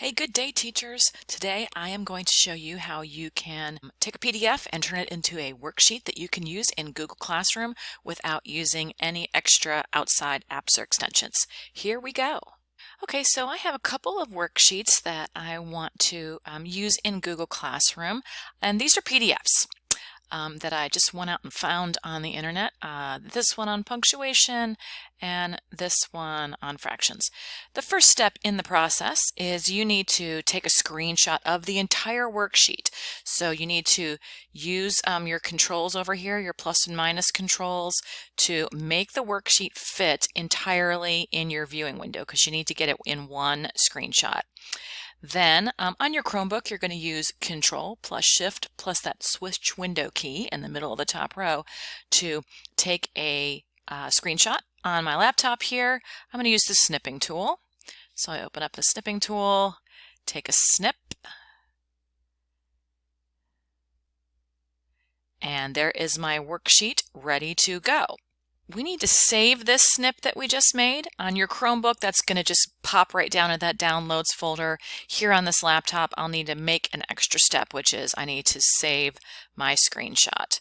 Hey, good day, teachers. Today I am going to show you how you can take a PDF and turn it into a worksheet that you can use in Google Classroom without using any extra outside apps or extensions. Here we go. Okay, so I have a couple of worksheets that I want to use in Google Classroom, and these are PDFs. That I just went out and found on the internet. This one on punctuation and this one on fractions. The first step in the process is you need to take a screenshot of the entire worksheet. So you need to use your controls over here, your plus and minus controls, to make the worksheet fit entirely in your viewing window because you need to get it in one screenshot. Then on your Chromebook, you're going to use Control plus Shift plus that switch window key in the middle of the top row to take a screenshot. On my laptop here, I'm going to use the Snipping Tool. So I open up the Snipping Tool, take a snip, and there is my worksheet ready to go. We need to save this snip that we just made. On your Chromebook, that's going to just pop right down in that downloads folder. Here on this laptop, I'll need to make an extra step, which is I need to save my screenshot.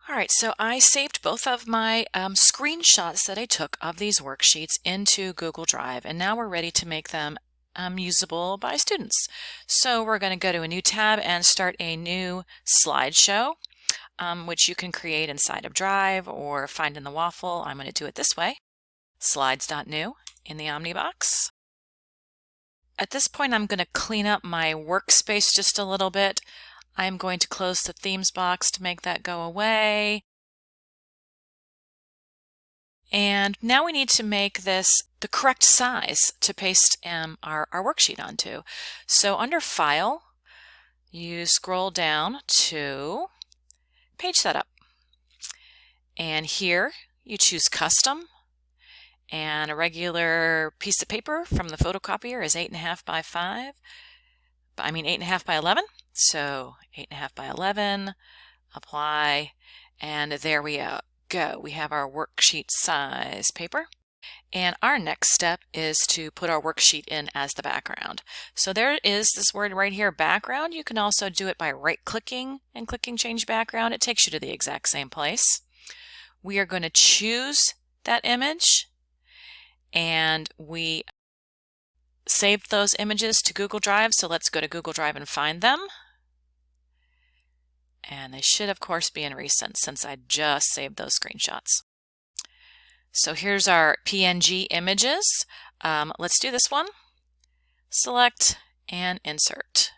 All right, so I saved both of my screenshots that I took of these worksheets into Google Drive, and now we're ready to make them usable by students. So we're going to go to a new tab and start a new slideshow. Which you can create inside of Drive or find in the waffle. I'm going to do it this way. Slides.new in the Omnibox. At this point, I'm going to clean up my workspace just a little bit. I'm going to close the themes box to make that go away. And now we need to make this the correct size to paste our worksheet onto. So under File, you scroll down to Page Setup. And here you choose Custom, and a regular piece of paper from the photocopier is 8.5 by 8.5 by 11. So 8.5 by 11, apply, and there we go. We have our worksheet size paper. And our next step is to put our worksheet in as the background. So there is this word right here, background. You can also do it by right-clicking and clicking change background. It takes you to the exact same place. We are going to choose that image, and we saved those images to Google Drive. So let's go to Google Drive and find them. And they should, of course, be in recent since I just saved those screenshots. So here's our PNG images. Let's do this one. Select and insert.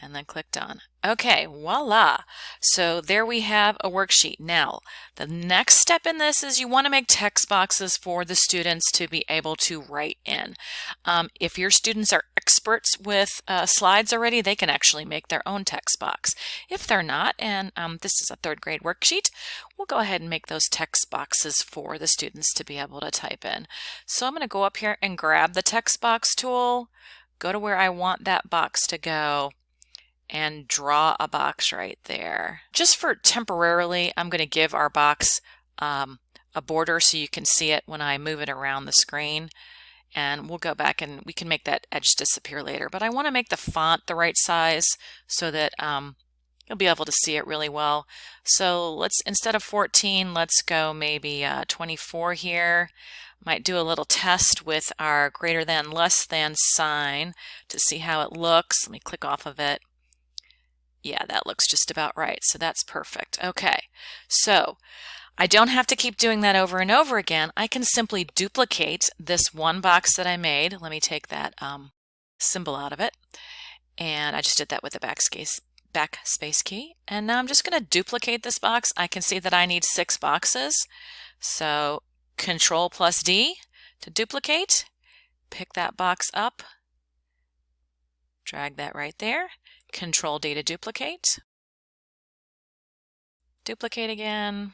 And then click Done. Okay, voila. So there we have a worksheet. Now, the next step in this is you want to make text boxes for the students to be able to write in. If your students are experts with slides already, they can actually make their own text box. If they're not, and this is a third grade worksheet, we'll go ahead and make those text boxes for the students to be able to type in. So I'm going to go up here and grab the text box tool, go to where I want that box to go, and draw a box right there. Just for temporarily, I'm going to give our box a border so you can see it when I move it around the screen. And we'll go back and we can make that edge disappear later. But I want to make the font the right size so that you'll be able to see it really well. So let's, instead of 14, let's go maybe 24 here. Might do a little test with our greater than, less than sign to see how it looks. Let me click off of it. Yeah, that looks just about right. So that's perfect. Okay, so I don't have to keep doing that over and over again. I can simply duplicate this one box that I made. Let me take that symbol out of it. And I just did that with the backspace key. And now I'm just going to duplicate this box. I can see that I need 6 boxes. So Control plus D to duplicate. Pick that box up. Drag that right there. Control D to duplicate. Duplicate again.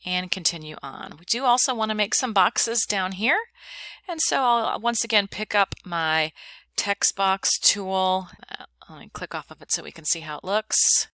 And continue on. We do also want to make some boxes down here. And so I'll once again pick up my text box tool. Let me click off of it so we can see how it looks.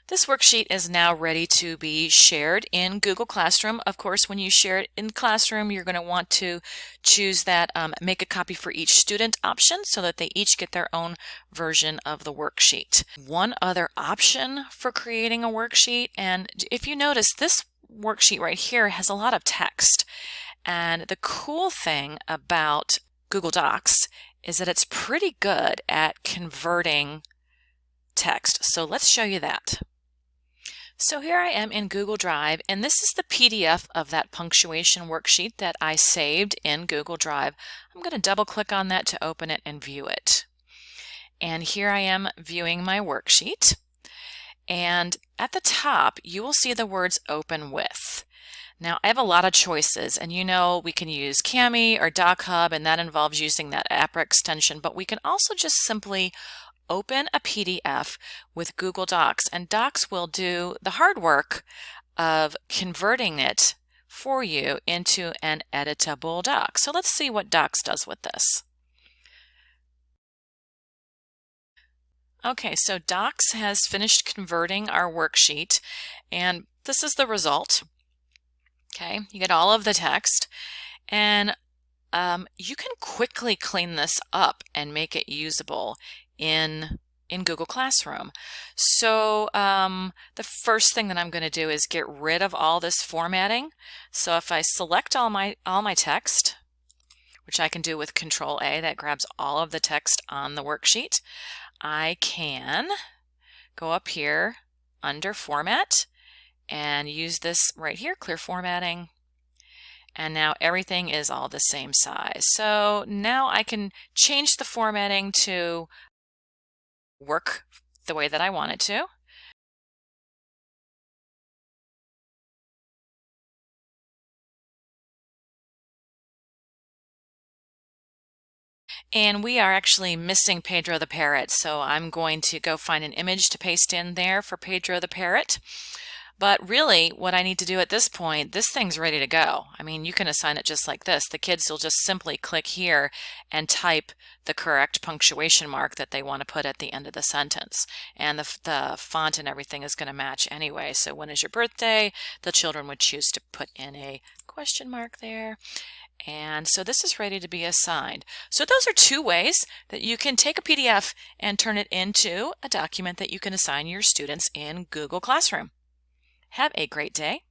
This worksheet is now ready to be shared in Google Classroom. Of course, when you share it in Classroom, you're going to want to choose that make a copy for each student option so that they each get their own version of the worksheet. One other option for creating a worksheet, and if you notice, this worksheet right here has a lot of text. And the cool thing about Google Docs is that it's pretty good at converting text. So let's show you that. So here I am in Google Drive, and this is the PDF of that punctuation worksheet that I saved in Google Drive. I'm going to double click on that to open it and view it. And here I am viewing my worksheet. And at the top, you will see the words open with. Now I have a lot of choices, and you know we can use Kami or DocHub, and that involves using that Opera extension, but we can also just simply open a PDF with Google Docs, and Docs will do the hard work of converting it for you into an editable doc. So let's see what Docs does with this. Okay, so Docs has finished converting our worksheet, and this is the result. Okay, you get all of the text, and you can quickly clean this up and make it usable in Google Classroom. So the first thing that I'm going to do is get rid of all this formatting. So if I select all my text, which I can do with Control A, that grabs all of the text on the worksheet, I can go up here under Format and use this right here, Clear Formatting. And now everything is all the same size. So now I can change the formatting to work the way that I want it to. And we are actually missing Pedro the Parrot, so I'm going to go find an image to paste in there for Pedro the Parrot. But really, what I need to do at this point, this thing's ready to go. I mean, you can assign it just like this. The kids will just simply click here and type the correct punctuation mark that they want to put at the end of the sentence. And the font and everything is going to match anyway. So when is your birthday? The children would choose to put in a question mark there. And so this is ready to be assigned. So those are two ways that you can take a PDF and turn it into a document that you can assign your students in Google Classroom. Have a great day.